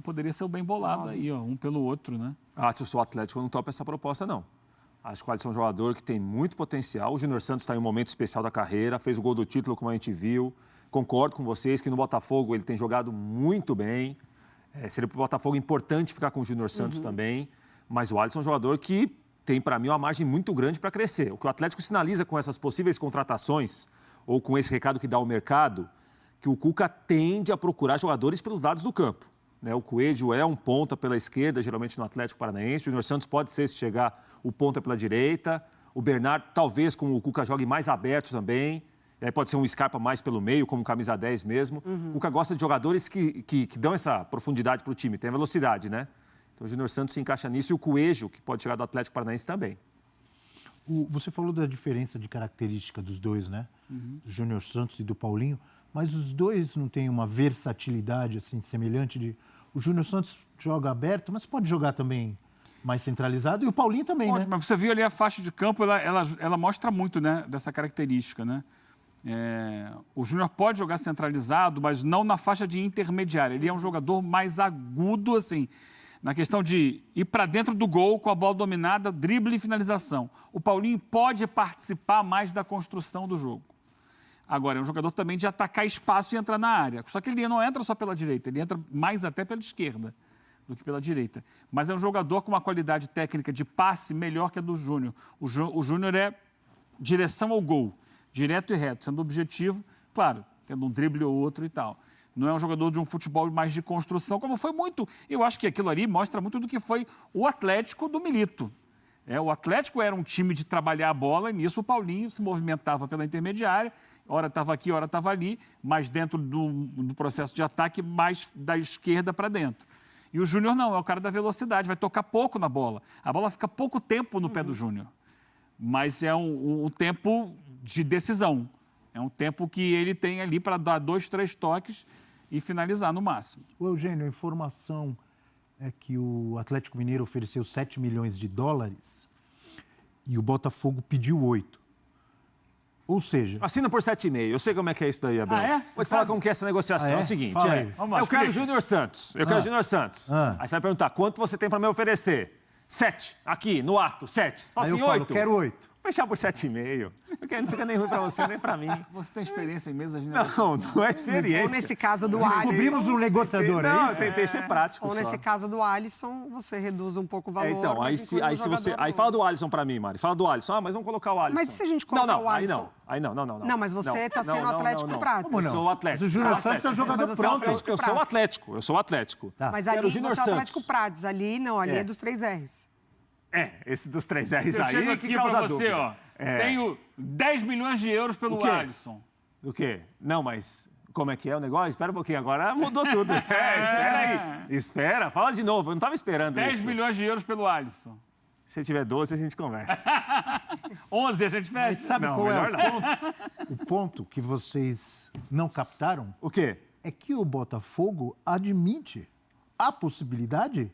poderia ser o bem bolado aí, ó, um pelo outro, né? Se eu sou Atlético, eu não topo essa proposta, não. Acho que o Alisson é um jogador que tem muito potencial. O Júnior Santos está em um momento especial da carreira, fez o gol do título, como a gente viu. Concordo com vocês que no Botafogo ele tem jogado muito bem. Seria para o Botafogo importante ficar com o Júnior Santos também. Mas o Alisson é um jogador que tem, para mim, uma margem muito grande para crescer. O que o Atlético sinaliza com essas possíveis contratações, ou com esse recado que dá ao mercado, que o Cuca tende a procurar jogadores pelos lados do campo. O Coelho é um ponta pela esquerda, geralmente no Atlético Paranaense. O Júnior Santos pode ser, se chegar, o ponta pela direita. O Bernardo, talvez, com o Cuca, jogue mais aberto também. Pode ser um Scarpa mais pelo meio, como camisa 10 mesmo. O Cuca gosta de jogadores que dão essa profundidade para o time, tem a velocidade, né? Então o Júnior Santos se encaixa nisso e o Coelho, que pode chegar do Atlético Paranaense também. Você falou da diferença de característica dos dois, né? Do Júnior Santos e do Paulinho. Mas os dois não têm uma versatilidade assim semelhante. O Júnior Santos joga aberto, mas pode jogar também mais centralizado. E o Paulinho também, né? Mas você viu ali a faixa de campo, ela mostra muito, né, dessa característica, né? O Júnior pode jogar centralizado, mas não na faixa de intermediária. Ele é um jogador mais agudo, assim, na questão de ir para dentro do gol com a bola dominada, drible e finalização. O Paulinho pode participar mais da construção do jogo. Agora, é um jogador também de atacar espaço e entrar na área. Só que ele não entra só pela direita, ele entra mais até pela esquerda do que pela direita. Mas é um jogador com uma qualidade técnica de passe melhor que a do Júnior. O Júnior é direção ao gol, direto e reto, sendo objetivo, claro, tendo um drible ou outro e tal. Não é um jogador de um futebol mais de construção, como foi muito... Eu acho que aquilo ali mostra muito do que foi o Atlético do Milito. O Atlético era um time de trabalhar a bola e nisso o Paulinho se movimentava pela intermediária, hora estava aqui, hora estava ali, mas dentro do processo de ataque, mais da esquerda para dentro. E o Júnior não, é o cara da velocidade, vai tocar pouco na bola. A bola fica pouco tempo no pé do Júnior, mas é um tempo de decisão. É um tempo que ele tem ali para dar 2, 3 toques e finalizar no máximo. O Eugênio, a informação é que o Atlético Mineiro ofereceu 7 milhões de dólares e o Botafogo pediu 8. Ou seja... Assina por 7,5. Eu sei como é que é isso daí, Abel. Vou te falar como que é essa negociação. É o seguinte, eu quero o Júnior Santos. Eu quero o Júnior Santos. Aí você vai perguntar, quanto você tem para me oferecer? 7. Aqui, no ato, 7. Você fala aí assim, eu falo, 8. quero 8. Fechar por 7,5. Porque não fica nem ruim para você, nem para mim. Você tem experiência em mesas de negociação? Não é experiência. Ou nesse caso do Alisson... Descobrimos um negociador, Não, é eu tentei ser prático Ou só. nesse caso do Alisson, você reduz um pouco o valor. Então, aí fala do Alisson pra mim, Mari. Fala do Alisson. Mas vamos colocar o Alisson. Mas se a gente colocar o Alisson... Aí não. Não, mas você está sendo Atlético prático. Eu sou o Atlético. Mas o Júnior Santos é um jogador pronto. Eu sou o Atlético. Eu sou o Atlético. Tá. Mas ali você é o Atlético Prates. Ali não, ali é dos 3 R's. Esse dos 3 R's eu aí chego que aqui causa pra você, dúvida. ó. Tenho 10 milhões de euros pelo Alisson. Do quê? Não, mas como é que é o negócio? Espera um pouquinho, agora mudou tudo. Espera aí. Espera, fala de novo. Eu não estava esperando 10 isso. 10 milhões de euros pelo Alisson. Se tiver 12, a gente conversa. 11 a gente fecha? Mas sabe Não, qual é melhor o ponto? O ponto que vocês não captaram O quê? é que o Botafogo admite a possibilidade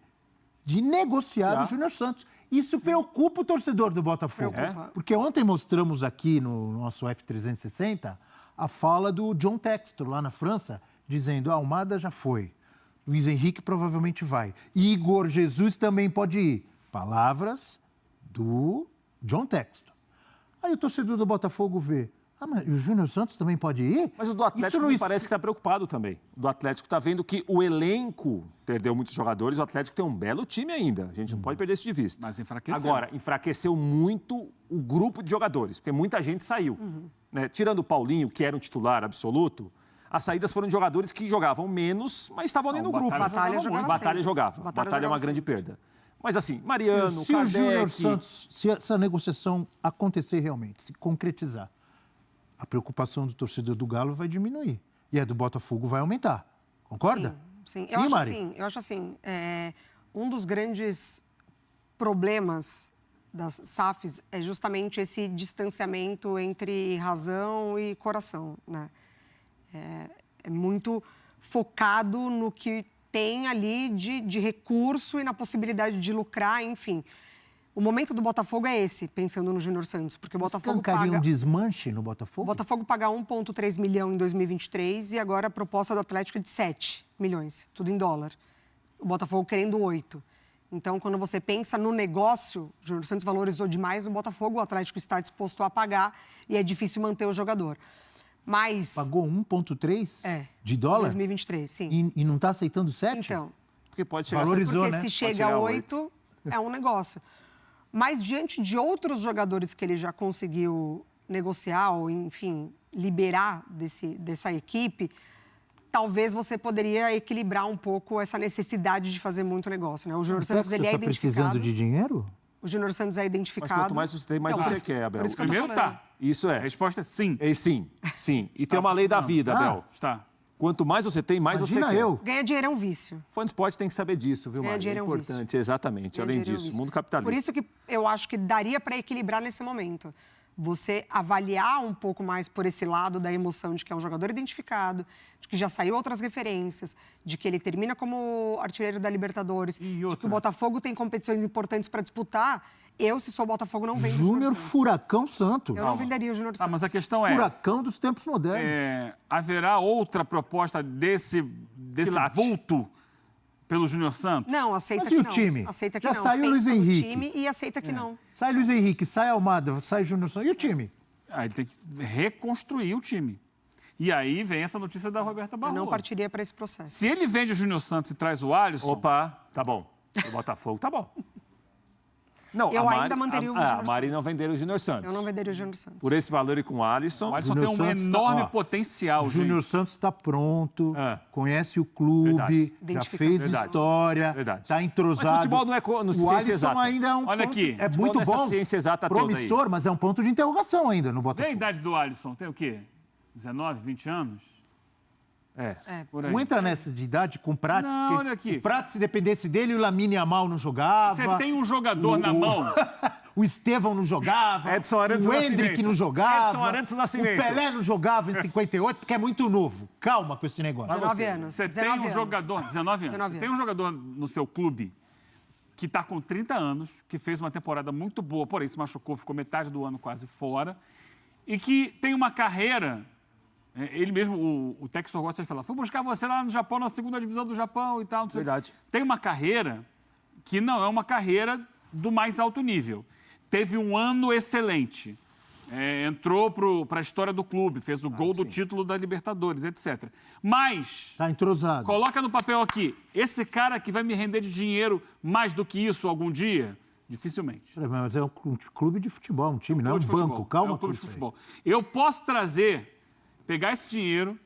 de negociar o Júnior Santos. Isso preocupa o torcedor do Botafogo. Porque ontem mostramos aqui no nosso F360 a fala do John Textor, lá na França, dizendo: Almada já foi, Luiz Henrique provavelmente vai, Igor Jesus também pode ir. Palavras do John Textor. Aí o torcedor do Botafogo vê: mas o Júnior Santos também pode ir? Mas o do Atlético me parece que está preocupado também. O do Atlético está vendo que o elenco perdeu muitos jogadores, o Atlético tem um belo time ainda. A gente não pode perder isso de vista. Mas enfraqueceu. Agora, enfraqueceu muito o grupo de jogadores, porque muita gente saiu. Né? Tirando o Paulinho, que era um titular absoluto, as saídas foram de jogadores que jogavam menos, mas estavam ali no grupo. Batalha jogava. Batalha é uma grande perda. Mas assim, Mariano, se o Júnior Santos, se essa negociação acontecer realmente, se concretizar, a preocupação do torcedor do Galo vai diminuir. E a do Botafogo vai aumentar. Concorda? Sim. Eu acho assim, um dos grandes problemas das SAFs é justamente esse distanciamento entre razão e coração, né? É muito focado no que tem ali de recurso e na possibilidade de lucrar, enfim. O momento do Botafogo é esse, pensando no Júnior Santos, porque o Botafogo paga... um desmanche no Botafogo? O Botafogo paga 1,3 milhão em 2023 e agora a proposta do Atlético é de 7 milhões, tudo em dólar. o Botafogo querendo 8. Então, quando você pensa no negócio, o Júnior Santos valorizou demais no Botafogo, o Atlético está disposto a pagar e é difícil manter o jogador. Mas... Pagou 1,3 de dólar? 2023, sim. E não está aceitando 7? Então, Porque pode chegar Valorizou, porque né? se chega a 8, é um negócio. Mas diante de outros jogadores que ele já conseguiu negociar ou, enfim, liberar dessa equipe, talvez você poderia equilibrar um pouco essa necessidade de fazer muito negócio, né? O Júnior Santos, ele é Você está identificado... precisando de dinheiro? O Júnior Santos é identificado... Mas quanto mais você tem, mais você quer, Abel. por isso que eu tô Primeiro falando. tá. Isso A é. resposta é sim. Sim. E tem uma lei da vida, Abel. Está. Quanto mais você tem, mais Imagina você quer. eu. Ganhar dinheiro é um vício. Fã de esporte tem que saber disso, viu, Ganhar Mari? É dinheiro é um vício. importante, exatamente. Ganhar Além dinheiro é um disso, vício. mundo capitalista. Por isso que eu acho que daria para equilibrar nesse momento. Você avaliar um pouco mais por esse lado da emoção de que é um jogador identificado, de que já saiu outras referências, de que ele termina como artilheiro da Libertadores, de que o Botafogo tem competições importantes para disputar. Eu, se sou o Botafogo, não vendo o Júnior Santos. Furacão Santos. Eu não venderia o Júnior Santos. Mas a questão é... Furacão dos tempos modernos. haverá outra proposta desse vulto pelo Júnior Santos? Não, aceita Mas que e o não. time? Aceita que Já não. saiu o Pensa Luiz no Henrique. time e aceita que não. Sai Luiz Henrique, sai Almada, sai Júnior Santos. E o time? Ele tem que reconstruir o time. E aí vem essa notícia da Roberta Eu Barroso. não partiria para esse processo. Se ele vende o Júnior Santos e traz o Alisson... Opa, tá bom. O Botafogo tá bom. Não, Eu a Mari, ainda manteria o Júnior A Mari Santos. não venderia o Júnior Santos. Eu não venderia o Júnior Santos. Por esse valor e com o Alisson. O Alisson Júnior tem um Santos enorme ó, potencial, Júnior gente. Santos está pronto, É. conhece o clube, já Identificação. fez Verdade. história, Verdade. está entrosado. Mas futebol não é no O ciência Alisson exata. ainda é um Olha ponto, aqui, é futebol muito nessa bom, ciência exata toda aí. promissor, mas é um ponto de interrogação ainda no Vê a Botafogo. idade do Alisson, tem o quê? 19, 20 anos? Por aí. Não entra nessa de idade com o Prates, Não, porque olha aqui. o Prates, se dependesse dele, o Lamine Yamal não jogava. Você tem um jogador na mão... O Estevão não jogava, Edson Arantes o do Hendrick Nascimento. não jogava, Edson Arantes do Nascimento. o Pelé não jogava em 58, porque é muito novo. Calma com esse negócio. 19 anos. Você tem 19 um anos. jogador... 19 anos. 19 Você tem um jogador no seu clube que está com 30 anos, que fez uma temporada muito boa, porém se machucou, ficou metade do ano quase fora, e que tem uma carreira... Ele mesmo, o Textor gosta de falar, fui buscar você lá no Japão, na segunda divisão do Japão e tal. Não sei. Verdade. Tem uma carreira que não é uma carreira do mais alto nível. Teve um ano excelente. Entrou para a história do clube, fez o gol do título da Libertadores, etc. Mas, Está entrosado. coloca no papel aqui, esse cara que vai me render de dinheiro mais do que isso algum dia? Dificilmente. Mas é um clube de futebol, um time, não é um Clube de banco. futebol. Calma É um clube com de isso aí. futebol. Eu posso pegar esse dinheiro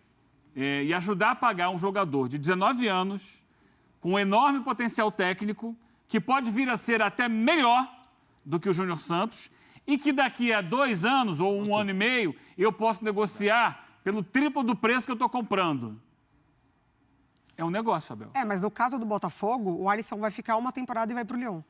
e ajudar a pagar um jogador de 19 anos, com um enorme potencial técnico, que pode vir a ser até melhor do que o Júnior Santos, e que daqui a 2 anos ou 1 ano e meio eu posso negociar pelo triplo do preço que eu estou comprando. É um negócio, Abel. Mas no caso do Botafogo, o Alisson vai ficar uma temporada e vai para o Lyon.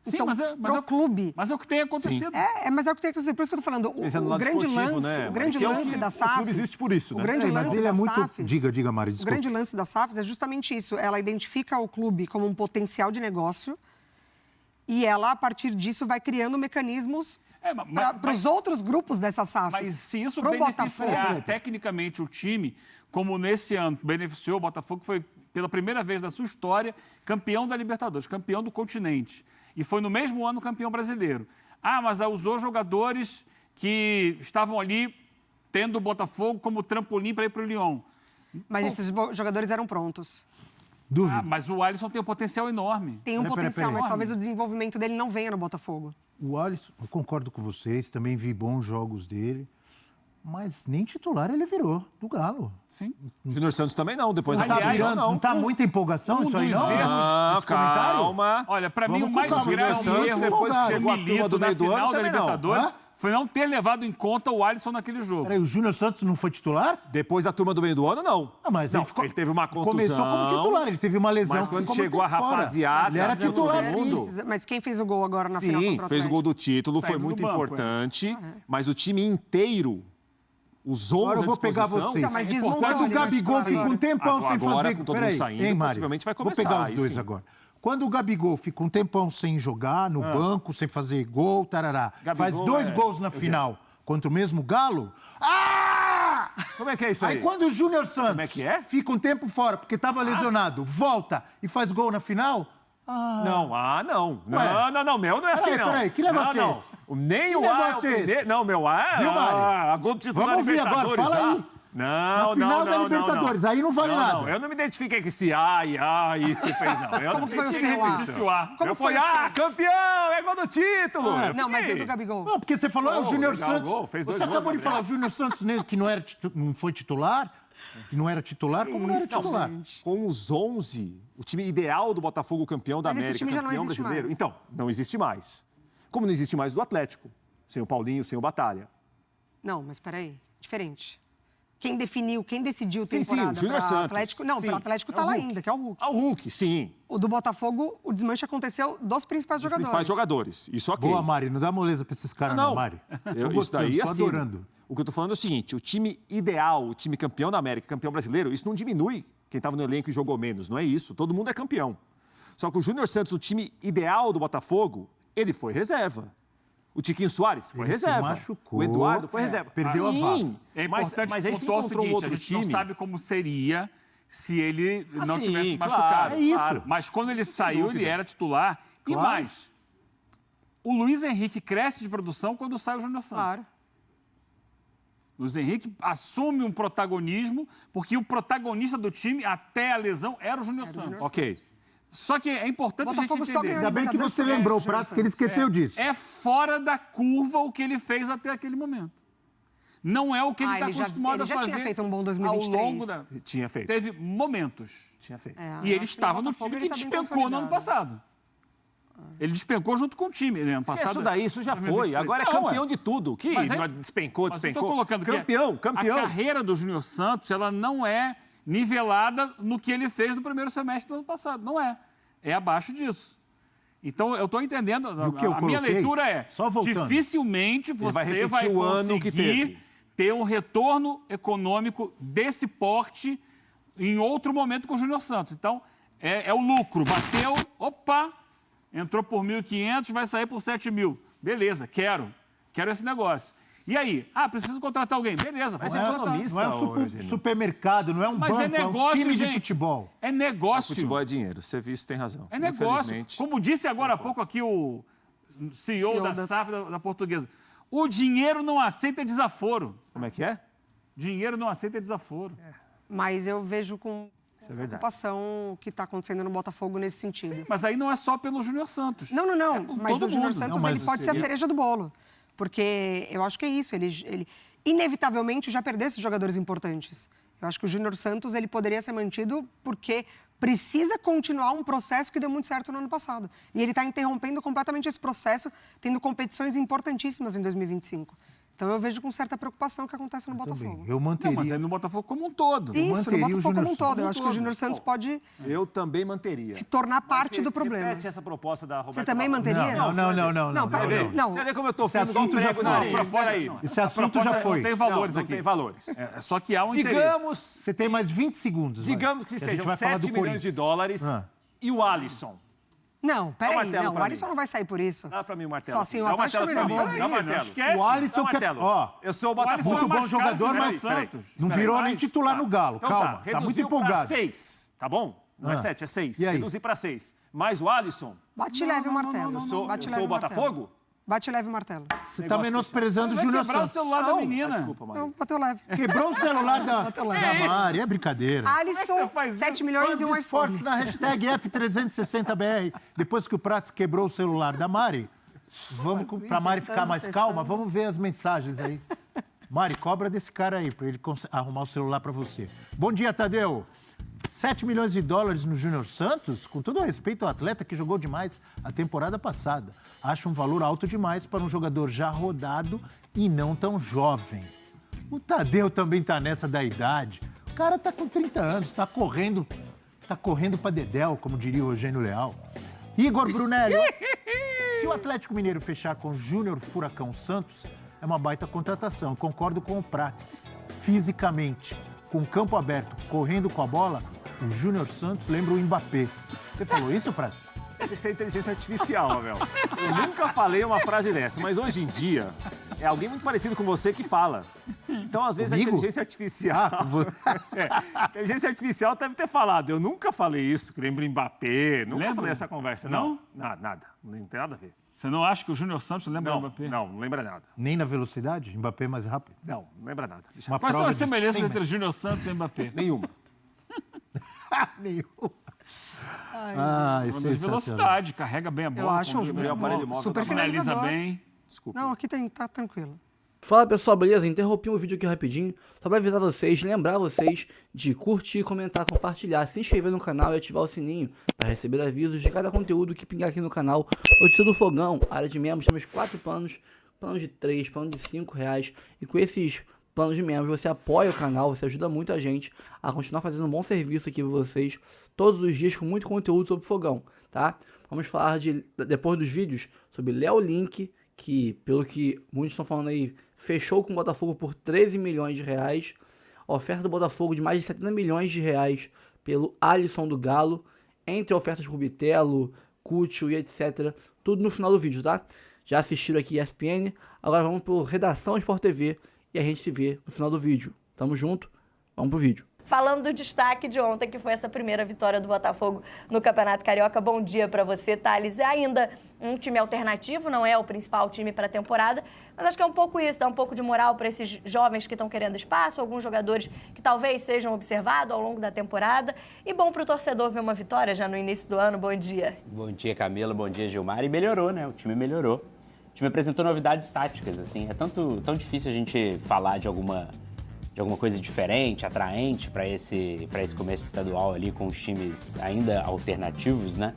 Sim, Então, pro o clube. Mas é o que tem acontecido. Mas é o que tem que acontecer. Por isso que eu tô falando. Pensando no O lado grande esportivo, lance, né, o grande Mari? Que é o lance que da o SAFs... clube existe por isso, né? O grande Mas lance ele é da muito... SAFs... Diga, Mari, O desculpa. grande lance da SAFs é justamente isso. Ela identifica o clube como um potencial de negócio e ela, a partir disso, vai criando mecanismos para os outros grupos dessa SAF. Mas se isso Pro beneficiar Botafogo, tecnicamente o time, como nesse ano beneficiou, o Botafogo foi, pela primeira vez na sua história, campeão da Libertadores, campeão do continente. E foi no mesmo ano campeão brasileiro. Mas usou jogadores que estavam ali tendo o Botafogo como trampolim para ir para o Lyon. Mas esses jogadores eram prontos. Dúvida. Mas o Alisson tem um potencial enorme. Tem um potencial, peraí. mas talvez o desenvolvimento dele não venha no Botafogo. O Alisson, eu concordo com vocês, também vi bons jogos dele, mas nem titular ele virou do Galo. Sim. O Júnior Santos também não, depois Não da Aliás, campeã, não tá muita empolgação isso aí, não? Esse comentário? calma. Olha, para mim o Vamos mais com calma, grave Júnior erro Santos, depois que chegou a do turma do na meio do ano, final da também não. Libertadores Hã? foi não ter levado em conta o Alisson naquele jogo. Peraí, o Júnior Santos não foi titular? Depois da turma do meio do ano, não. Não, mas Não, ele, ficou... ele teve uma contusão. Começou como titular, ele teve uma lesão. Mas quando ficou chegou muito a tempo fora. rapaziada, Ele era fizemos titular, segundo. sim. Mas quem fez o gol agora na final Sim, contra o fez o gol Atlético? do título, Saindo foi muito do banco, importante. Mas o time inteiro, os 11 Agora eu vou à pegar disposição... vocês. Tá, mas É desmontou importante Quando o ali na Gabigol história. fica um tempão sem Agora, fazer... com todo mundo Peraí, saindo, hein, Mário? possivelmente vai Vou começar, pegar os aí dois sim. agora. Quando o Gabigol fica um tempão sem jogar no banco, sem fazer gol, tarará, Gabigol faz 2 gols na final contra o mesmo Galo... Como é que é isso aí? Aí quando o Júnior Santos Como é que é? fica um tempo fora porque estava lesionado, volta e faz gol na final... Não, não. Ué. Não, meu não é assim, não. Peraí, que negócio é esse? Nem Que o A é o negócio é esse? primeiro. Não, meu A é... Viu, Mário? Gol do título da Vamos ouvir agora, Libertadores. fala aí. Não, Na final da Libertadores, aí não vale nada. Não, eu não me identifiquei com esse A e A e que você fez, não. Eu Como não que foi o identifiquei seu com A? isso. Disse o A. Eu fui, campeão, é gol do título. Eu Não, mas e fiquei. o do Gabigol? Não, porque você falou, o Júnior legal, Santos... gol, fez dois Você gols, acabou de Gabriel. falar, o Júnior Santos que não foi titular, que não era titular, como não era titular? Com os 11, o time ideal do Botafogo, campeão da Mas esse América, time já não campeão existe brasileiro. mais. Então, não existe mais. Como não existe mais do Atlético. Sem o Paulinho, sem o Batalha. Não, mas peraí, diferente. Quem definiu, quem decidiu Sim, temporada o Júnior pra Santos. Atlético... Não, Sim, para Atlético é tá o lá Hulk. ainda, que é o Hulk. Ah, o Hulk, sim. O do Botafogo, o desmanche aconteceu dos principais Os jogadores. principais jogadores. Isso ok. Boa, Mari, não dá moleza pra esses caras não, Mari. Eu, Tô isso daí, tô assim, adorando. o que eu tô falando é o seguinte, o time ideal, o time campeão da América, campeão brasileiro, isso não diminui quem estava no elenco e jogou menos, não é isso. Todo mundo é campeão. Só que o Júnior Santos, o time ideal do Botafogo, ele foi reserva. O Tiquinho Soares foi Ele se reserva. machucou. O Eduardo foi reserva. Perdeu a vaga. Sim, É mas importante aí se pontuar o encontrou um seguinte, outro a gente time. não sabe como seria se ele não sim, tivesse claro, machucado. é isso. Mas quando ele saiu, dúvida. ele era titular. E Claro. mais, o Luiz Henrique cresce de produção quando sai o Júnior Santos. Claro. Luiz Henrique assume um protagonismo, porque o protagonista do time, até a lesão, era o Júnior Santos. Ok. Só que é importante a gente Botafogo só entender. ganhou Ainda bem que Libertadores você foi lembrou, Júnior Prato, que ele Santos. esqueceu disso. É fora da curva o que ele fez até aquele momento. Não é o que ele está acostumado a ele já fazer tinha feito um bom ao 2023. longo da... Tinha feito. Teve momentos. Tinha feito. E ele acho que estava no Botafogo time que ele tá bem despencou no ano consolidado. passado. Ele despencou junto com o time. No ano passado, Isso daí, isso já 2023. foi. Agora é Não, campeão de tudo. Que Mas é- despencou, Mas eu despencou. tô colocando que campeão. a carreira do Júnior Santos, ela não é nivelada no que ele fez no primeiro semestre do ano passado. Não é. É abaixo disso. Então, eu estou entendendo. o que eu A minha coloquei? leitura é, Só voltando. dificilmente vai você repetir vai o ano que conseguir teve. ter um retorno econômico desse porte em outro momento com o Júnior Santos. Então, é o lucro. Bateu, opa, entrou por 1.500, vai sair por 7.000. Beleza, quero esse negócio. E aí? Preciso contratar alguém. Beleza, vou Mas é contratar. economista. Não é um hoje, né? supermercado, não é um Mas banco, é é um negócio, time de gente. futebol. É negócio. Futebol é dinheiro. Você tem razão. É negócio. Infelizmente. Como disse agora há pouco aqui o CEO CEO da da- SAF da Portuguesa. O dinheiro não aceita desaforo. Como é que é? Dinheiro não aceita desaforo. Mas eu vejo com Isso é verdade. preocupação o que está acontecendo no Botafogo nesse sentido. Mas aí não é só pelo Júnior Santos. Não. É por Mas todo o Júnior mundo. Santos Não, mas ele pode ser a seria- cereja do bolo. Porque eu acho que é isso. Ele inevitavelmente já perdeu esses jogadores importantes. Eu acho que o Júnior Santos ele poderia ser mantido porque precisa continuar um processo que deu muito certo no ano passado. E ele está interrompendo completamente esse processo, tendo competições importantíssimas em 2025. Então eu vejo com certa preocupação o que acontece no Botafogo. Eu Não, manteria. mas é no Botafogo como um todo. Isso, no manteria o Botafogo Júnior como um todo. Santos. Eu acho que o Júnior Santos pode Eu também manteria. se tornar parte Mas do problema. Repete essa proposta da Roberta. Você também Barroso. manteria? Não. Você vê? Não. Você vê como eu tô Esse fino igual assunto já prego foi. na areia. Espera aí. Esse assunto proposta já foi. Não tem valores Não aqui. tem valores. É só que há um interesse. Digamos, Você tem mais 20 segundos. vai. digamos que a gente sejam vai falar 7 do milhões de Corinthians. dólares e o Alisson. Não, peraí, martelo não. pra O Alisson mim. não vai sair por isso. Dá pra mim o martelo. Só aqui. assim, o Dá Atlético martelo não pra é mim. bobo. Dá o Não martelo. esquece. O Alisson Dá o quer. martelo. Ó, Eu sou o O Alisson Botafogo. muito é bom mais jogador, caro que o mas Júnior Santos. não Espera virou aí. nem titular no Galo. Então Calma, tá, tá muito reduziu pra empolgado. 6, tá bom? Não é 7, é 6. E aí? Reduzir pra 6. Mais o Alisson, Bate leve o martelo. eu sou Bate o leve martelo. Botafogo? Bate leve o martelo. Você tá menosprezando o Vai Júnior quebrar o Santos. celular da Não, menina. desculpa, Maria. Não, bateu leve. Quebrou o celular da Mari, é brincadeira. Alisson, você faz 7 isso? milhões Fãs e um de esportes iPhone. na hashtag F360BR. Depois que o Prats quebrou o celular da Mari, vamos pra Mari ficar mais calma, vamos ver as mensagens aí. Mari, cobra desse cara aí, pra ele arrumar o celular pra você. Bom dia, Tadeu. 7 milhões de dólares no Júnior Santos? Com todo o respeito ao atleta que jogou demais a temporada passada. Acho um valor alto demais para um jogador já rodado e não tão jovem. O Tadeu também tá nessa da idade. O cara tá com 30 anos, tá correndo pra dedéu, como diria o Eugênio Leal. Igor Brunelli, se o Atlético Mineiro fechar com o Júnior Furacão Santos, é uma baita contratação. Eu concordo com o Prats. Fisicamente, com campo aberto, correndo com a bola, o Júnior Santos lembra o Mbappé. Você falou isso, Prats? Deve ser inteligência artificial, Abel. Eu nunca falei uma frase dessa, mas hoje em dia é alguém muito parecido com você que fala. Então, às vezes, Comigo? a inteligência artificial... A inteligência artificial deve ter falado. Eu nunca falei isso, que lembro Mbappé. Nunca falei essa conversa. Não? Nada. Não tem nada a ver. Você não acha que o Júnior Santos lembra do Mbappé? Não lembra nada. Nem na velocidade? Mbappé mais rápido? Não lembra nada. Uma Quais são prova as de semelhanças 100 entre o Júnior Santos e o Mbappé? Nenhuma. Nenhum. Uma Sensacional. velocidade, carrega bem a bola. Eu acho conduz bem a o aparelho bola, móvel super da bola. finaliza finalizador. bem. Desculpa. Não, aqui tá tranquilo. Fala pessoal, beleza? Interrompi o vídeo aqui rapidinho, só para avisar vocês, lembrar vocês de curtir, comentar, compartilhar, se inscrever no canal e ativar o sininho para receber avisos de cada conteúdo que pingar aqui no canal. Notícia do Fogão, área de membros, temos 4 planos, plano de 3, plano de 5 reais, e com esses planos de membros você apoia o canal, você ajuda muito a gente a continuar fazendo um bom serviço aqui para vocês, todos os dias com muito conteúdo sobre Fogão, tá? Vamos falar depois dos vídeos sobre Léo Link, que, pelo que muitos estão falando aí, fechou com o Botafogo por 13 milhões de reais. Oferta do Botafogo de mais de 70 milhões de reais pelo Alisson do Galo. Entre ofertas por Bitelo, Cútil e etc. Tudo no final do vídeo, tá? Já assistiram aqui ESPN. Agora vamos pro Redação Sport TV e a gente se vê no final do vídeo. Tamo junto, vamos pro vídeo. Falando do destaque de ontem, que foi essa primeira vitória do Botafogo no Campeonato Carioca. Bom dia para você, Thales. É ainda um time alternativo, não é o principal time para a temporada, mas acho que é um pouco isso, dá um pouco de moral para esses jovens que estão querendo espaço, alguns jogadores que talvez sejam observados ao longo da temporada. E bom para o torcedor ver uma vitória já no início do ano. Bom dia. Bom dia, Camila. Bom dia, Gilmar. E melhorou, né? O time melhorou. O time apresentou novidades táticas, assim. É tão difícil a gente falar de alguma coisa diferente, atraente para esse começo estadual ali com os times ainda alternativos, né?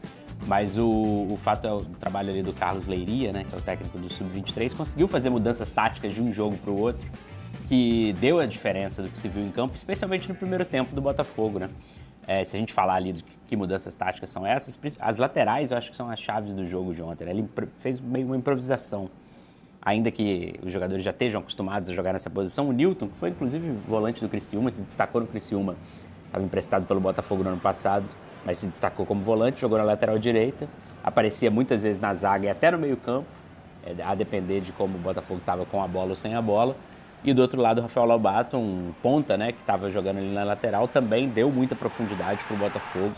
Mas o fato é o trabalho ali do Carlos Leiria, né? Que é o técnico do Sub-23, conseguiu fazer mudanças táticas de um jogo para o outro, que deu a diferença do que se viu em campo, especialmente no primeiro tempo do Botafogo, né? Se a gente falar ali de que mudanças táticas são essas, as laterais eu acho que são as chaves do jogo de ontem, né? Ele fez meio uma improvisação. Ainda que os jogadores já estejam acostumados a jogar nessa posição, o Newton, que foi inclusive volante do Criciúma, se destacou no Criciúma, estava emprestado pelo Botafogo no ano passado, mas se destacou como volante, jogou na lateral direita, aparecia muitas vezes na zaga e até no meio campo, a depender de como o Botafogo estava com a bola ou sem a bola. E do outro lado, o Rafael Lobato, um ponta, né, que estava jogando ali na lateral, também deu muita profundidade para o Botafogo.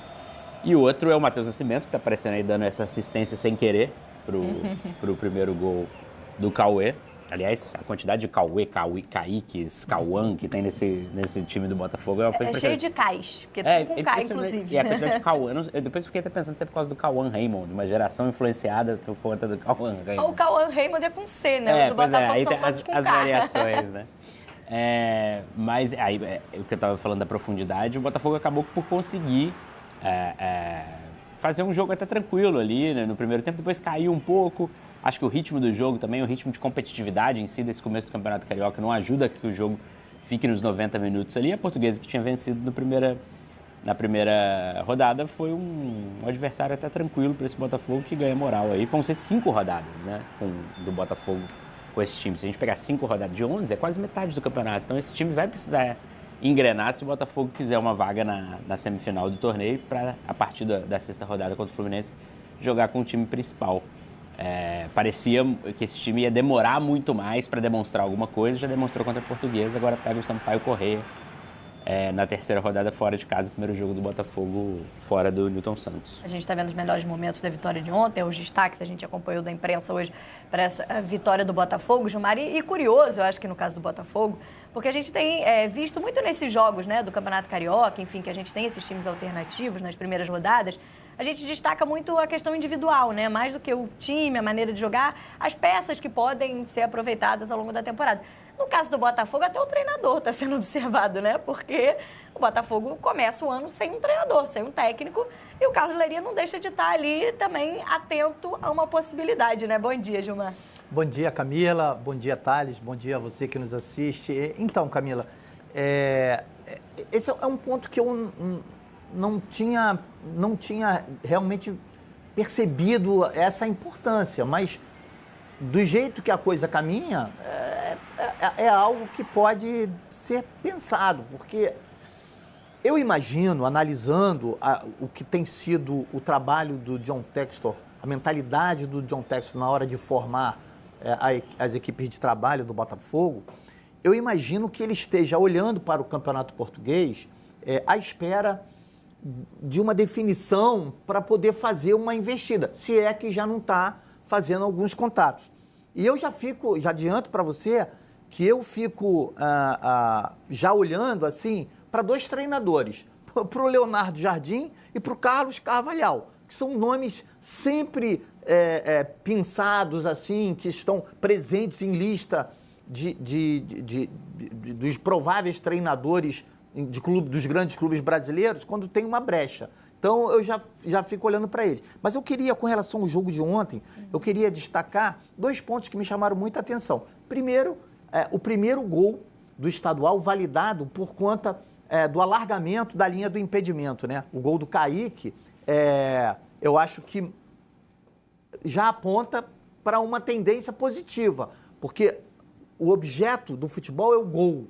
E o outro é o Matheus Nascimento, que está aparecendo aí dando essa assistência sem querer para o primeiro gol do Cauê. Aliás, a quantidade de Kaiques, Cauã que tem nesse time do Botafogo é uma coisa... É cheio de Kais, porque tem com K, inclusive. E a quantidade de Cauã, eu depois fiquei até pensando se é por causa do Cauã Raymond, uma geração influenciada por conta do Cauã Raymond. O Cauã Raymond é com C, né? O do Botafogo aí são tem todos com as K. variações, né? Mas aí, o que eu estava falando da profundidade, o Botafogo acabou por conseguir fazer um jogo até tranquilo ali, né, no primeiro tempo, depois caiu um pouco. Acho que o ritmo do jogo também, o ritmo de competitividade em si desse começo do Campeonato Carioca não ajuda a que o jogo fique nos 90 minutos ali. A Portuguesa, que tinha vencido na primeira rodada, foi um adversário até tranquilo para esse Botafogo, que ganha moral aí. Vão ser 5 rodadas, né, do Botafogo com esse time. Se a gente pegar 5 rodadas de 11, é quase metade do campeonato. Então esse time vai precisar engrenar se o Botafogo quiser uma vaga na semifinal do torneio para, a partir da sexta rodada contra o Fluminense, jogar com o time principal. Parecia que esse time ia demorar muito mais para demonstrar alguma coisa, já demonstrou contra a Portuguesa, agora pega o Sampaio Corrêa na terceira rodada fora de casa, o primeiro jogo do Botafogo fora do Newton Santos. A gente está vendo os melhores momentos da vitória de ontem, os destaques a gente acompanhou da imprensa hoje para essa vitória do Botafogo, Gilmar, e curioso, eu acho que no caso do Botafogo, porque a gente tem visto muito nesses jogos, né, do Campeonato Carioca, enfim, que a gente tem esses times alternativos nas primeiras rodadas, a gente destaca muito a questão individual, né? Mais do que o time, a maneira de jogar, as peças que podem ser aproveitadas ao longo da temporada. No caso do Botafogo, até o treinador está sendo observado, né? Porque o Botafogo começa o ano sem um treinador, sem um técnico, e o Carlos Leiria não deixa de estar ali também atento a uma possibilidade, né? Bom dia, Gilmar. Bom dia, Camila. Bom dia, Thales. Bom dia a você que nos assiste. Então, Camila, esse é um ponto que eu não tinha realmente percebido essa importância, mas do jeito que a coisa caminha, é algo que pode ser pensado, porque eu imagino, analisando o que tem sido o trabalho do John Textor, a mentalidade do John Textor na hora de formar as equipes de trabalho do Botafogo, eu imagino que ele esteja olhando para o Campeonato Português à espera de uma definição para poder fazer uma investida, se é que já não está fazendo alguns contatos. E eu já adianto para você que eu fico já olhando assim para 2 treinadores, para o Leonardo Jardim e para o Carlos Carvalhal, que são nomes sempre pensados assim, que estão presentes em lista dos prováveis treinadores dos grandes clubes brasileiros quando tem uma brecha. Então, eu já fico olhando para eles. Mas eu queria, com relação ao jogo de ontem, eu queria destacar 2 pontos que me chamaram muita atenção. Primeiro, o primeiro gol do estadual validado por conta do alargamento da linha do impedimento, né? O gol do Kaique, eu acho que já aponta para uma tendência positiva, porque o objeto do futebol é o gol.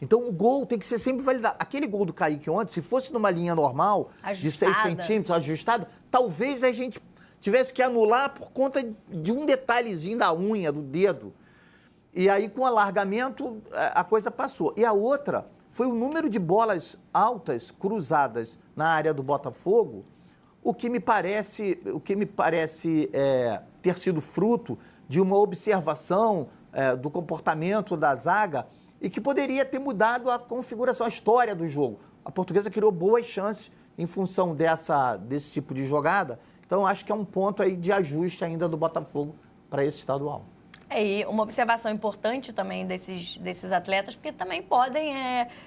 Então, o gol tem que ser sempre validado. Aquele gol do Kaique ontem, se fosse numa linha normal, de 6 centímetros, ajustado, talvez a gente tivesse que anular por conta de um detalhezinho da unha, do dedo. E aí, com o alargamento, a coisa passou. E a outra foi o número de bolas altas cruzadas na área do Botafogo, o que me parece ter sido fruto de uma observação do comportamento da zaga e que poderia ter mudado a configuração, a história do jogo. A Portuguesa criou boas chances em função desse tipo de jogada. Então, acho que é um ponto aí de ajuste ainda do Botafogo para esse estadual. E uma observação importante também desses atletas, porque também podem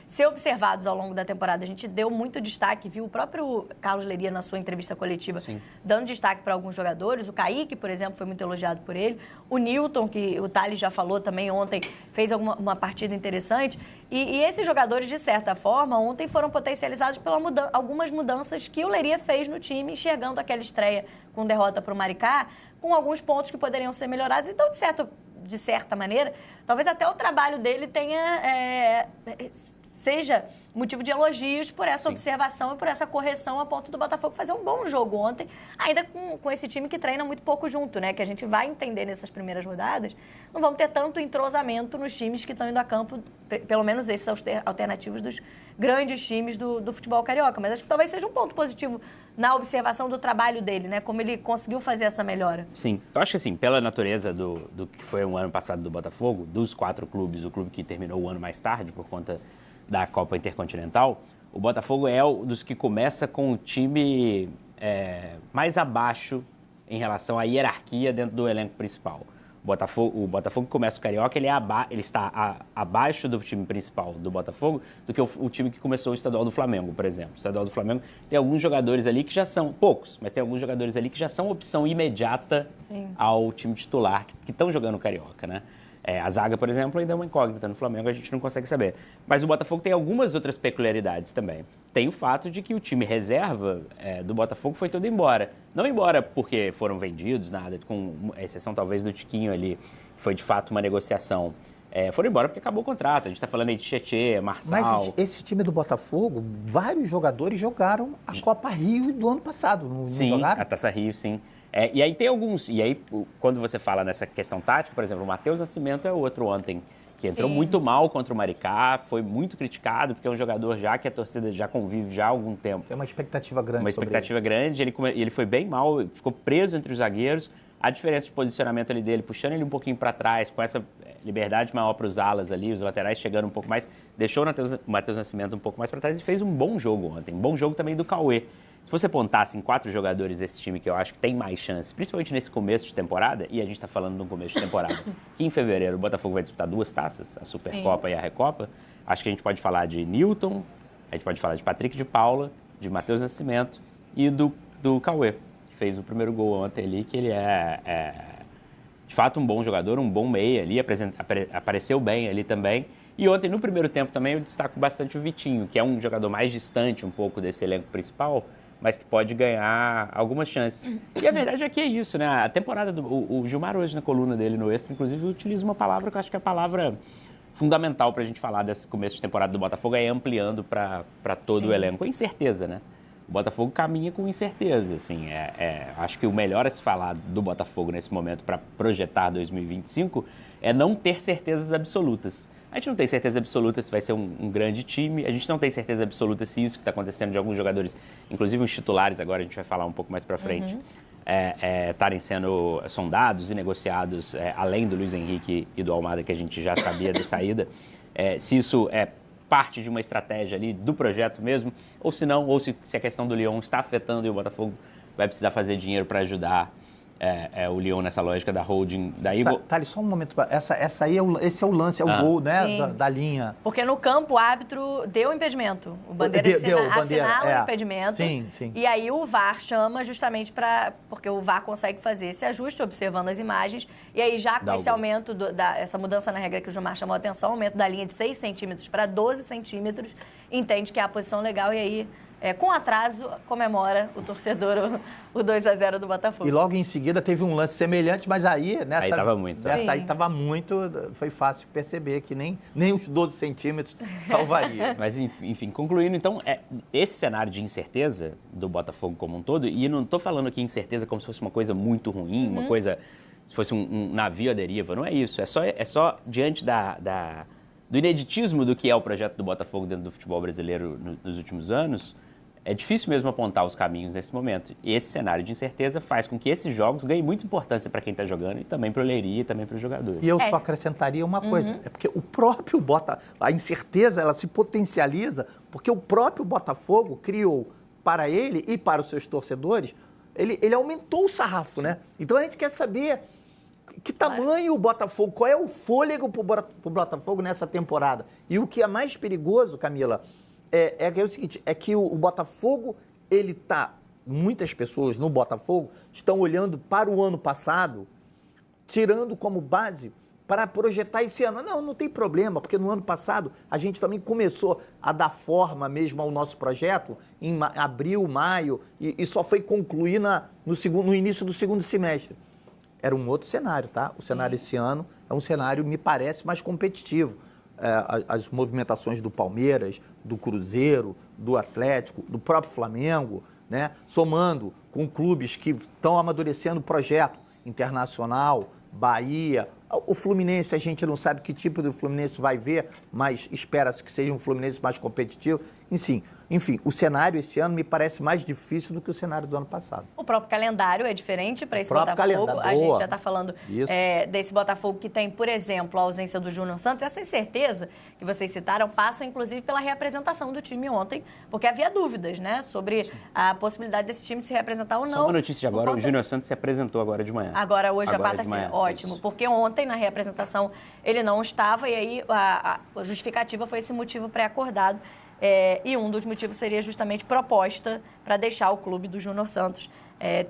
ser observados ao longo da temporada. A gente deu muito destaque, viu o próprio Carlos Leiria na sua entrevista coletiva, dando destaque para alguns jogadores. O Kaique, por exemplo, foi muito elogiado por ele. O Newton, que o Thales já falou também ontem, fez uma partida interessante. E esses jogadores, de certa forma, ontem foram potencializados por algumas mudanças que o Leiria fez no time, enxergando aquela estreia com derrota para o Maricá, com alguns pontos que poderiam ser melhorados. Então, de certa maneira, talvez até o trabalho dele seja motivo de elogios por essa observação e por essa correção a ponto do Botafogo fazer um bom jogo ontem, ainda com esse time que treina muito pouco junto, né? Que a gente vai entender nessas primeiras rodadas, não vamos ter tanto entrosamento nos times que estão indo a campo, pelo menos esses alternativos dos grandes times do futebol carioca. Mas acho que talvez seja um ponto positivo na observação do trabalho dele, né? Como ele conseguiu fazer essa melhora. Sim, eu acho que assim, pela natureza do que foi o ano passado do Botafogo, dos 4 clubes, o clube que terminou o ano mais tarde por conta da Copa Intercontinental, o Botafogo é um dos que começa com o time mais abaixo em relação à hierarquia dentro do elenco principal. O Botafogo começa o Carioca, ele está abaixo do time principal do Botafogo do que o time que começou o Estadual do Flamengo, por exemplo. O Estadual do Flamengo tem alguns jogadores ali que já são, poucos, mas tem alguns jogadores ali que já são opção imediata ao time titular, que estão jogando o Carioca, né? A zaga, por exemplo, ainda é uma incógnita. No Flamengo a gente não consegue saber. Mas o Botafogo tem algumas outras peculiaridades também. Tem o fato de que o time reserva do Botafogo foi todo embora. Não embora porque foram vendidos, nada, com exceção talvez do Tiquinho ali, que foi de fato uma negociação. Foram embora porque acabou o contrato. A gente está falando aí de Tietê, Marçal. Mas esse time do Botafogo, vários jogadores jogaram a Copa Rio do ano passado, não jogaram? A Taça Rio, sim. E aí tem alguns... E aí, quando você fala nessa questão tática, por exemplo, o Matheus Nascimento é outro ontem, que entrou muito mal contra o Maricá, foi muito criticado, porque é um jogador já que a torcida já convive já há algum tempo. Tem uma expectativa grande. Uma expectativa grande, ele foi bem mal, ficou preso entre os zagueiros. A diferença de posicionamento ali dele, puxando ele um pouquinho para trás, com essa liberdade maior para os alas ali, os laterais chegando um pouco mais, deixou o Matheus Nascimento um pouco mais para trás e fez um bom jogo ontem. Um bom jogo também do Cauê. Se você apontasse em 4 jogadores desse time que eu acho que tem mais chance, principalmente nesse começo de temporada, e a gente está falando de um começo de temporada, que em fevereiro o Botafogo vai disputar 2 taças, a Supercopa e a Recopa, acho que a gente pode falar de Newton, a gente pode falar de Patrick de Paula, de Matheus Nascimento e do Cauê, que fez o primeiro gol ontem ali, que ele é de fato um bom jogador, um bom meia ali, apareceu bem ali também. E ontem, no primeiro tempo também, eu destaco bastante o Vitinho, que é um jogador mais distante um pouco desse elenco principal, mas que pode ganhar algumas chances. E a verdade é que é isso, né? A temporada o Gilmar hoje na coluna dele no Extra, inclusive, utiliza uma palavra que eu acho que é a palavra fundamental para a gente falar desse começo de temporada do Botafogo, é ampliando para todo o elenco. É incerteza, né? O o Botafogo caminha com incerteza, assim. Acho que o melhor a se falar do Botafogo nesse momento para projetar 2025 é não ter certezas absolutas. A gente não tem certeza absoluta se vai ser um grande time, a gente não tem certeza absoluta se isso que está acontecendo de alguns jogadores, inclusive os titulares, agora a gente vai falar um pouco mais para frente, estarem sendo sondados e negociados, além do Luiz Henrique e do Almada, que a gente já sabia da saída, se isso é parte de uma estratégia ali do projeto mesmo, ou se não, ou se a questão do Lyon está afetando e o Botafogo vai precisar fazer dinheiro para ajudar o Lyon nessa lógica da holding. Daí Thales, só um momento. Esse é o lance, é o gol, né, da linha. Porque no campo o árbitro deu o impedimento. O Bandeira assinala o impedimento. Sim. E aí o VAR chama justamente porque o VAR consegue fazer esse ajuste observando as imagens. E aí já com esse aumento, essa mudança na regra que o Gilmar chamou a atenção, aumento da linha de 6 centímetros para 12 centímetros, entende que é a posição legal e aí... com atraso, comemora o torcedor o 2-0 do Botafogo. E logo em seguida teve um lance semelhante, mas aí... Aí estava muito. Nessa aí estava muito... Foi fácil perceber que nem os 12 centímetros salvaria. Mas, enfim, concluindo, então, esse cenário de incerteza do Botafogo como um todo, e não estou falando aqui incerteza como se fosse uma coisa muito ruim, uma coisa... Se fosse um navio à deriva, não é isso. É só diante do ineditismo do que é o projeto do Botafogo dentro do futebol brasileiro nos últimos anos... É difícil mesmo apontar os caminhos nesse momento. E esse cenário de incerteza faz com que esses jogos ganhem muita importância para quem está jogando e também para o Leiria e também para os jogadores. E eu só acrescentaria uma coisa, é porque o próprio a incerteza, ela se potencializa porque o próprio Botafogo criou para ele e para os seus torcedores, ele aumentou o sarrafo, né? Então a gente quer saber que tamanho o Botafogo, qual é o fôlego para o Botafogo nessa temporada. E o que é mais perigoso, Camila... É o seguinte, é que o Botafogo, muitas pessoas no Botafogo estão olhando para o ano passado, tirando como base para projetar esse ano. Não tem problema, porque no ano passado a gente também começou a dar forma mesmo ao nosso projeto em abril, maio, e só foi concluir no início do segundo semestre. Era um outro cenário, tá? O cenário esse ano é um cenário, me parece, mais competitivo. As movimentações do Palmeiras, do Cruzeiro, do Atlético, do próprio Flamengo, né? Somando com clubes que estão amadurecendo o projeto internacional, Bahia, o Fluminense, a gente não sabe que tipo de Fluminense vai ver, mas espera-se que seja um Fluminense mais competitivo. Enfim, o cenário este ano me parece mais difícil do que o cenário do ano passado. O próprio calendário é diferente para esse Botafogo. A gente já está falando desse Botafogo que tem, por exemplo, a ausência do Júnior Santos. Essa incerteza que vocês citaram passa, inclusive, pela reapresentação do time ontem, porque havia dúvidas, né, sobre a possibilidade desse time se reapresentar ou não. Só uma notícia de agora, o Júnior Santos se apresentou agora de manhã. Hoje, a quarta-feira. Ótimo, porque ontem, na reapresentação, ele não estava e aí a justificativa foi esse motivo pré-acordado. E um dos motivos seria justamente proposta para deixar o clube do Júnior Santos.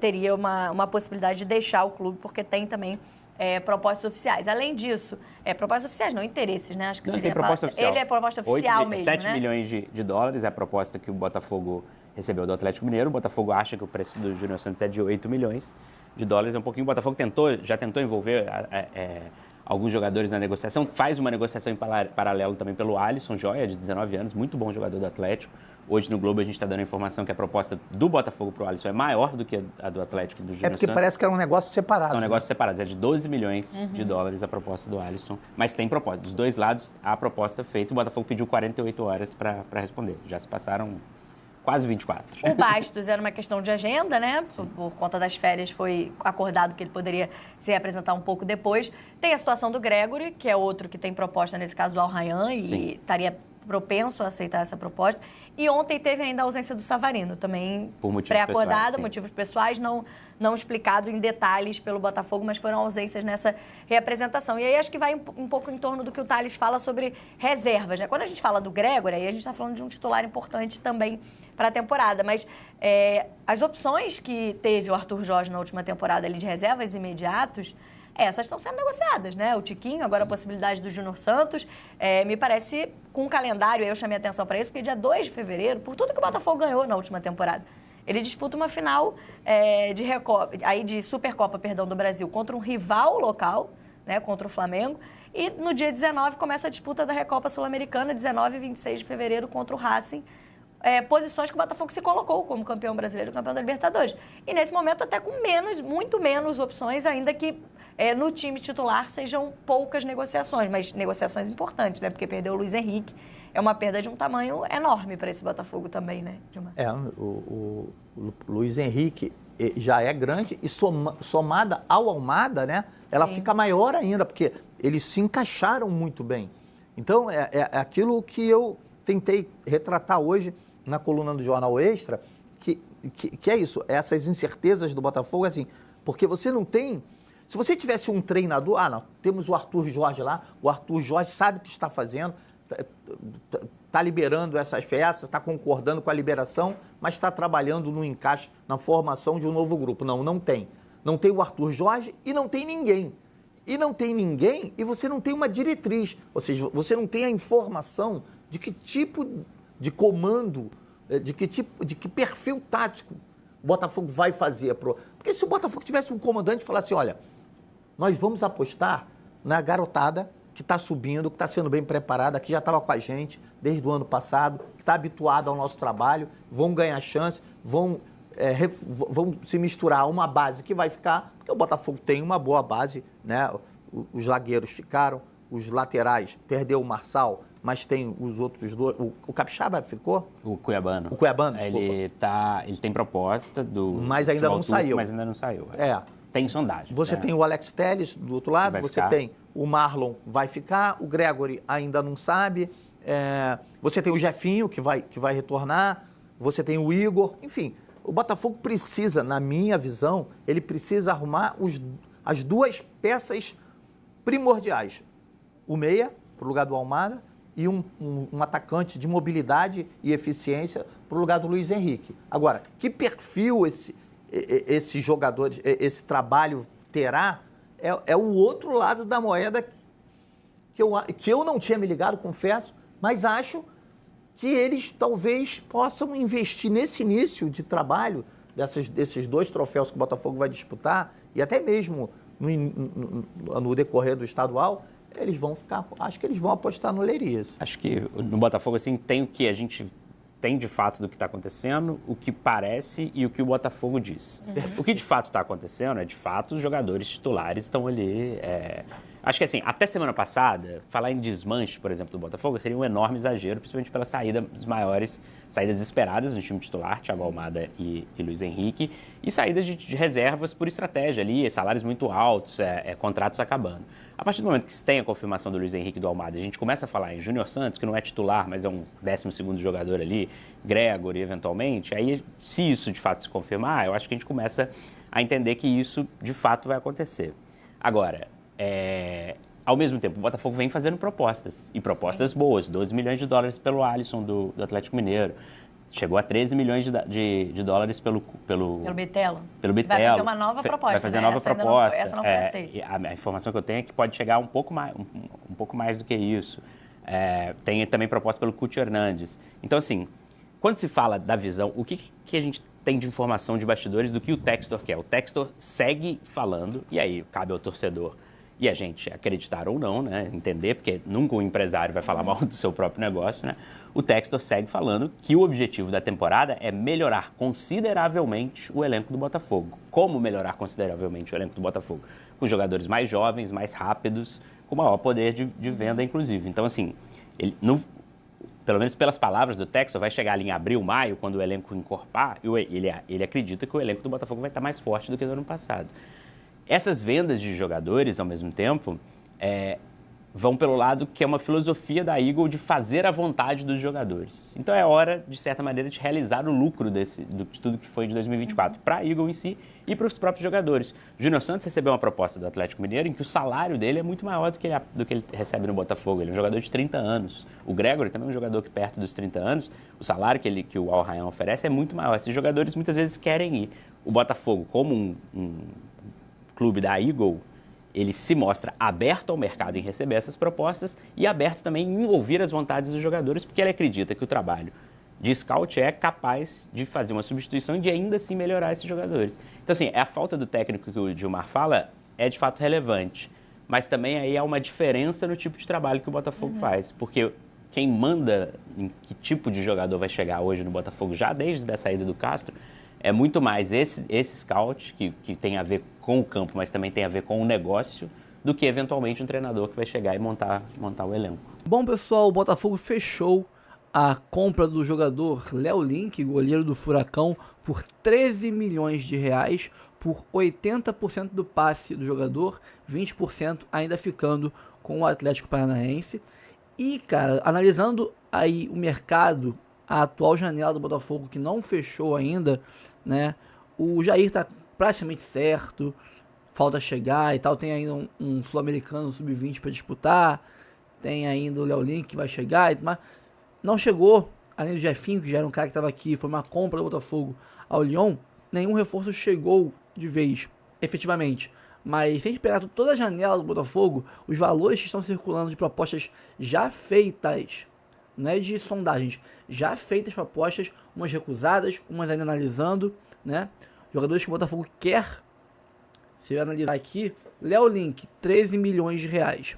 Teria uma possibilidade de deixar o clube, porque tem também propostas oficiais. Além disso, propostas oficiais, não interesses, né? Acho que seria proposta oficial. Ele é proposta oficial mesmo, 7 né? milhões de dólares é a proposta que o Botafogo recebeu do Atlético Mineiro. O Botafogo acha que o preço do Júnior Santos é de 8 milhões de dólares. É um pouquinho. O Botafogo já tentou envolver alguns jogadores na negociação, faz uma negociação em paralelo também pelo Alisson Joia, de 19 anos, muito bom jogador do Atlético. Hoje no Globo a gente está dando a informação que a proposta do Botafogo para o Alisson é maior do que a do Atlético do Júnior Santos. É porque parece que era um negócio separado. São negócios separados, é de 12 milhões de dólares a proposta do Alisson, mas tem proposta. Dos dois lados, a proposta feita, o Botafogo pediu 48 horas para responder. Já se passaram quase 24. O Bastos era uma questão de agenda, né? Por conta das férias foi acordado que ele poderia se apresentar um pouco depois. Tem a situação do Gregory, que é outro que tem proposta, nesse caso do Al Rayyan, e estaria propenso a aceitar essa proposta. E ontem teve ainda a ausência do Savarino, também pré-acordado, motivos pessoais, não explicado em detalhes pelo Botafogo, mas foram ausências nessa reapresentação. E aí acho que vai um pouco em torno do que o Thales fala sobre reservas, né? Quando a gente fala do Gregory, aí a gente está falando de um titular importante também para a temporada, mas as opções que teve o Arthur Jorge na última temporada ali de reservas imediatos, essas estão sendo negociadas, né? O Tiquinho, agora a possibilidade do Júnior Santos, me parece com um calendário, eu chamei atenção para isso, porque dia 2 de fevereiro, por tudo que o Botafogo ganhou na última temporada, ele disputa uma final de Supercopa, do Brasil contra um rival local, né, contra o Flamengo, e no dia 19 começa a disputa da Recopa Sul-Americana, 19 e 26 de fevereiro, contra o Racing. posições que o Botafogo se colocou como campeão brasileiro, campeão da Libertadores. E nesse momento até com muito menos opções, ainda que no time titular sejam poucas negociações, mas negociações importantes, né? Porque perdeu o Luiz Henrique, é uma perda de um tamanho enorme para esse Botafogo também, né, Gilmar? O Luiz Henrique já é grande e somada ao Almada, né? Ela fica maior ainda, porque eles se encaixaram muito bem. Então, é aquilo que eu tentei retratar hoje na coluna do Jornal Extra, que é isso, essas incertezas do Botafogo, assim, porque você não tem... Se você tivesse um treinador, não, temos o Arthur Jorge lá, o Arthur Jorge sabe o que está fazendo, está liberando essas peças, está concordando com a liberação, mas está trabalhando no encaixe, na formação de um novo grupo. Não tem. Não tem o Arthur Jorge e não tem ninguém. E não tem ninguém e você não tem uma diretriz, ou seja, você não tem a informação de que tipo de comando, de que perfil tático o Botafogo vai fazer. Porque se o Botafogo tivesse um comandante e falasse, olha, nós vamos apostar na garotada que está subindo, que está sendo bem preparada, que já estava com a gente desde o ano passado, que está habituada ao nosso trabalho, vão ganhar chance, vão se misturar a uma base que vai ficar, porque o Botafogo tem uma boa base, né? Os zagueiros ficaram, os laterais, perdeu o Marçal, mas tem os outros dois. O Capixaba ficou? O Cuiabano. O Cuiabano, desculpa. Ele tem proposta do... Mas ainda não saiu. Mas ainda não saiu. É. Tem sondagem. Você tem o Alex Telles do outro lado, você tem o Marlon, vai ficar, o Gregory ainda não sabe, você tem o Jefinho, que vai retornar, você tem o Igor, enfim. O Botafogo precisa, na minha visão, ele precisa arrumar as duas peças primordiais. O meia, para o lugar do Almada, e um atacante de mobilidade e eficiência para o lugar do Luiz Henrique. Agora, que perfil esse jogador, esse trabalho terá, é o outro lado da moeda que eu não tinha me ligado, confesso, mas acho que eles talvez possam investir nesse início de trabalho desses dois troféus que o Botafogo vai disputar, e até mesmo no decorrer do estadual, acho que eles vão apostar no Leiria. Acho que no Botafogo, assim, tem o que a gente tem de fato do que está acontecendo, o que parece e o que o Botafogo diz. O que de fato está acontecendo é, de fato, os jogadores titulares estão ali... Acho que, assim, até semana passada, falar em desmanche, por exemplo, do Botafogo, seria um enorme exagero, principalmente pela saídas esperadas no time titular, Thiago Almada e Luiz Henrique, e saídas de reservas por estratégia ali, salários muito altos, contratos acabando. A partir do momento que se tem a confirmação do Luiz Henrique e do Almada, a gente começa a falar em Júnior Santos, que não é titular, mas é um 12º jogador ali, Gregory, eventualmente, aí, se isso de fato se confirmar, eu acho que a gente começa a entender que isso de fato vai acontecer. Agora, ao mesmo tempo, o Botafogo vem fazendo propostas, e propostas boas, 12 milhões de dólares pelo Alisson do Atlético Mineiro, chegou a 13 milhões de dólares pelo Bitelo. Pelo Vai fazer uma nova proposta. Vai fazer nova proposta. Essa não foi aceita. A informação que eu tenho é que pode chegar um pouco mais do que isso. Tem também proposta pelo Cúcio Hernandes. Então, assim, quando se fala da visão, o que a gente tem de informação de bastidores do que o Textor quer? O Textor segue falando, e aí cabe ao torcedor e a gente acreditar ou não, né? Entender, porque nunca um empresário vai falar mal do seu próprio negócio, né? O Textor segue falando que o objetivo da temporada é melhorar consideravelmente o elenco do Botafogo. Como melhorar consideravelmente o elenco do Botafogo? Com jogadores mais jovens, mais rápidos, com maior poder de venda, inclusive. Então, assim, pelo menos pelas palavras do Textor, vai chegar ali em abril, maio, quando o elenco encorpar, ele acredita que o elenco do Botafogo vai estar mais forte do que no ano passado. Essas vendas de jogadores, ao mesmo tempo, vão pelo lado que é uma filosofia da Eagle de fazer a vontade dos jogadores. Então é hora, de certa maneira, de realizar o lucro de tudo que foi de 2024 para a Eagle em si e para os próprios jogadores. O Júnior Santos recebeu uma proposta do Atlético Mineiro em que o salário dele é muito maior do que ele recebe no Botafogo. Ele é um jogador de 30 anos. O Gregory também é um jogador que perto dos 30 anos, o salário que o Al Rayyan oferece é muito maior. Esses jogadores muitas vezes querem ir. O Botafogo, como um clube da Eagle, ele se mostra aberto ao mercado em receber essas propostas e aberto também em ouvir as vontades dos jogadores, porque ele acredita que o trabalho de scout é capaz de fazer uma substituição e de ainda assim melhorar esses jogadores. Então, assim, a falta do técnico que o Gilmar fala é de fato relevante, mas também aí há uma diferença no tipo de trabalho que o Botafogo faz, porque quem manda em que tipo de jogador vai chegar hoje no Botafogo, já desde a saída do Castro, é muito mais esse scout, que tem a ver com o campo, mas também tem a ver com o negócio, do que eventualmente um treinador que vai chegar e montar o elenco. Bom, pessoal, o Botafogo fechou a compra do jogador Léo Link, goleiro do Furacão, por 13 milhões de reais, por 80% do passe do jogador, 20% ainda ficando com o Atlético Paranaense. E, cara, analisando aí o mercado, a atual janela do Botafogo, que não fechou ainda, né? O Jair tá praticamente certo, falta chegar e tal, tem ainda um sul-americano sub-20 para disputar, tem ainda o Léo Link que vai chegar, mas não chegou, além do Jefinho, que já era um cara que estava aqui, foi uma compra do Botafogo ao Lyon, nenhum reforço chegou de vez, efetivamente. Mas se a gente pegar toda a janela do Botafogo, os valores que estão circulando de propostas já feitas, não é de sondagens, já feitas propostas, umas recusadas, umas ainda analisando, né? Jogadores que o Botafogo quer, se eu analisar aqui, Léo Link, 13 milhões de reais.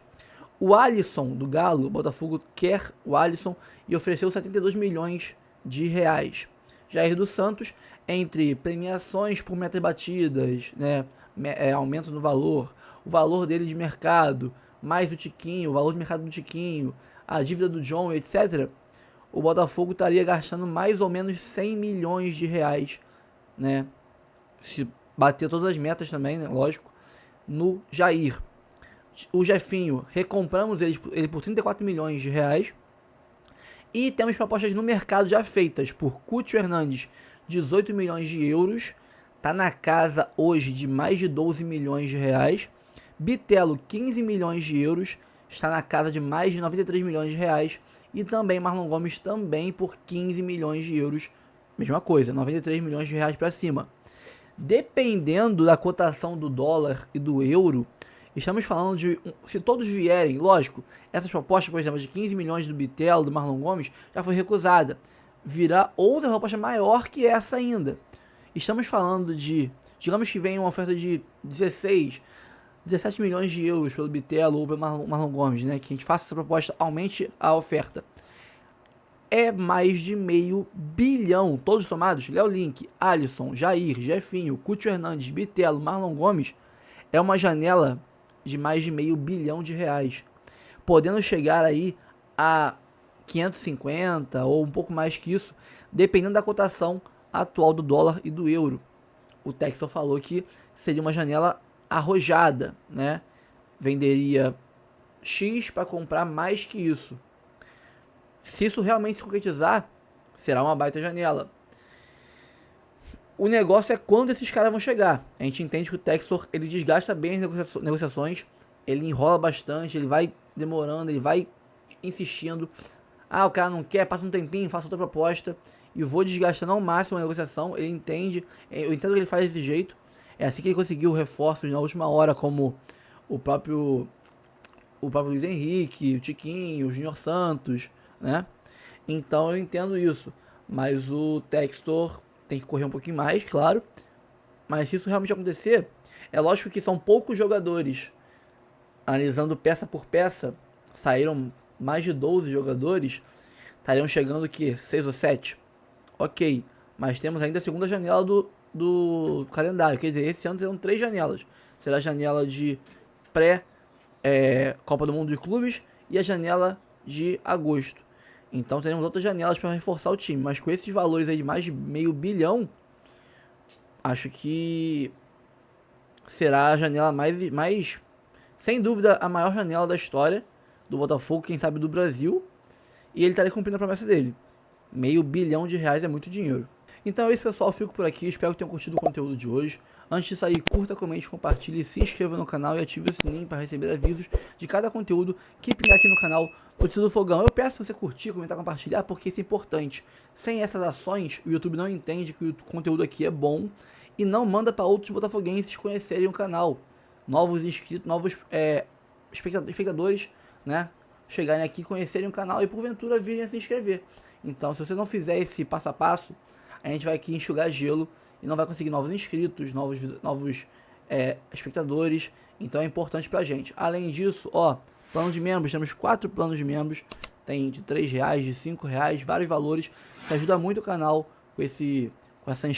O Alisson, do Galo, o Botafogo quer o Alisson e ofereceu 72 milhões de reais. Jair dos Santos, entre premiações por metas batidas, né, aumento no valor, o valor dele de mercado, mais o Tiquinho, o valor de mercado do Tiquinho, a dívida do John, etc., o Botafogo estaria gastando mais ou menos 100 milhões de reais, né, se bater todas as metas também, né, lógico, no Jair. O Jefinho, recompramos ele por 34 milhões de reais. E temos propostas no mercado já feitas por Cúcio Hernandes, 18 milhões de euros. Está na casa hoje de mais de 12 milhões de reais. Bitelo, 15 milhões de euros. Está na casa de mais de 93 milhões de reais. E também Marlon Gomes também por 15 milhões de euros. Mesma coisa, 93 milhões de reais para cima. Dependendo da cotação do dólar e do euro, estamos falando de, se todos vierem, lógico, essas propostas, por exemplo, de 15 milhões do Bitelo, do Marlon Gomes, já foi recusada. Virá outra proposta maior que essa ainda. Estamos falando de, digamos que venha uma oferta de 17 milhões de euros pelo Bitelo ou pelo Marlon Gomes, né? Que a gente faça essa proposta, aumente a oferta. É mais de meio bilhão, todos somados, Léo Link, Alisson, Jair, Jefinho, Cúcio Hernandes, Bitelo, Marlon Gomes, é uma janela de mais de meio bilhão de reais, podendo chegar aí a 550 ou um pouco mais que isso, dependendo da cotação atual do dólar e do euro. O Textor falou que seria uma janela arrojada, né? Venderia X para comprar mais que isso. Se isso realmente se concretizar, será uma baita janela. O negócio é quando esses caras vão chegar. A gente entende que o Textor, ele desgasta bem as negociações, ele enrola bastante, ele vai demorando, ele vai insistindo. Ah, o cara não quer, passa um tempinho, faça outra proposta e vou desgastando ao máximo a negociação. Ele entende, eu entendo que ele faz desse jeito. É assim que ele conseguiu reforços na última hora, como o próprio Luiz Henrique, o Tiquinho, o Júnior Santos, né? Então eu entendo isso, mas o Textor tem que correr um pouquinho mais, claro. Mas se isso realmente acontecer, é lógico que são poucos jogadores. Analisando peça por peça, saíram mais de 12 jogadores, estariam chegando aqui 6 ou 7. Ok, mas temos ainda a segunda janela do calendário, quer dizer, esse ano serão 3 janelas. Será a janela de Copa do Mundo de Clubes e a janela de agosto. Então teremos outras janelas para reforçar o time, mas com esses valores aí de mais de meio bilhão, acho que será a janela mais sem dúvida a maior janela da história do Botafogo, quem sabe do Brasil, e ele estaria cumprindo a promessa dele. Meio bilhão de reais é muito dinheiro. Então é isso, pessoal, fico por aqui, espero que tenham curtido o conteúdo de hoje. Antes de sair, curta, comente, compartilhe, se inscreva no canal e ative o sininho para receber avisos de cada conteúdo que pingar aqui no canal Notícias do Fogão. Eu peço para você curtir, comentar, compartilhar, porque isso é importante. Sem essas ações, o YouTube não entende que o conteúdo aqui é bom e não manda para outros botafoguenses conhecerem o canal. Novos inscritos, novos espectadores, né, chegarem aqui, conhecerem o canal e porventura virem a se inscrever. Então, se você não fizer esse passo a passo, a gente vai aqui enxugar gelo e não vai conseguir novos inscritos, novos espectadores. Então é importante pra gente. Além disso, ó, plano de membros, temos 4 planos de membros. tem de R$3, de R$5, vários valores, que ajuda muito o canal com essa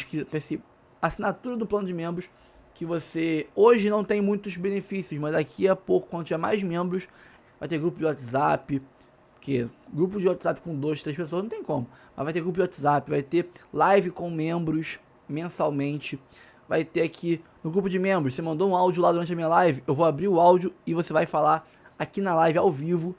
assinatura do plano de membros, que você hoje não tem muitos benefícios, mas daqui a pouco, quando tiver mais membros, vai ter grupo de WhatsApp, porque grupo de WhatsApp com 2, 3 pessoas não tem como, mas vai ter grupo de WhatsApp, vai ter live com membros mensalmente, vai ter aqui no grupo de membros, você mandou um áudio lá durante a minha live, eu vou abrir o áudio e você vai falar aqui na live ao vivo,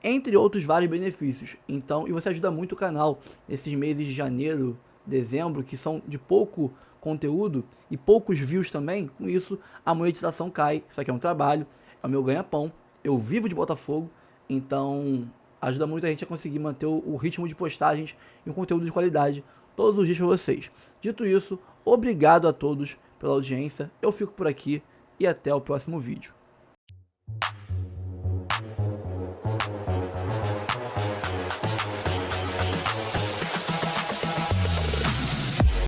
entre outros vários benefícios. Então, e você ajuda muito o canal nesses meses de janeiro, dezembro, que são de pouco conteúdo e poucos views também. Com isso, a monetização cai. Isso aqui é um trabalho, é o meu ganha-pão. Eu vivo de Botafogo, então ajuda muito a gente a conseguir manter o ritmo de postagens e um conteúdo de qualidade todos os dias para vocês. Dito isso, obrigado a todos pela audiência. Eu fico por aqui e até o próximo vídeo.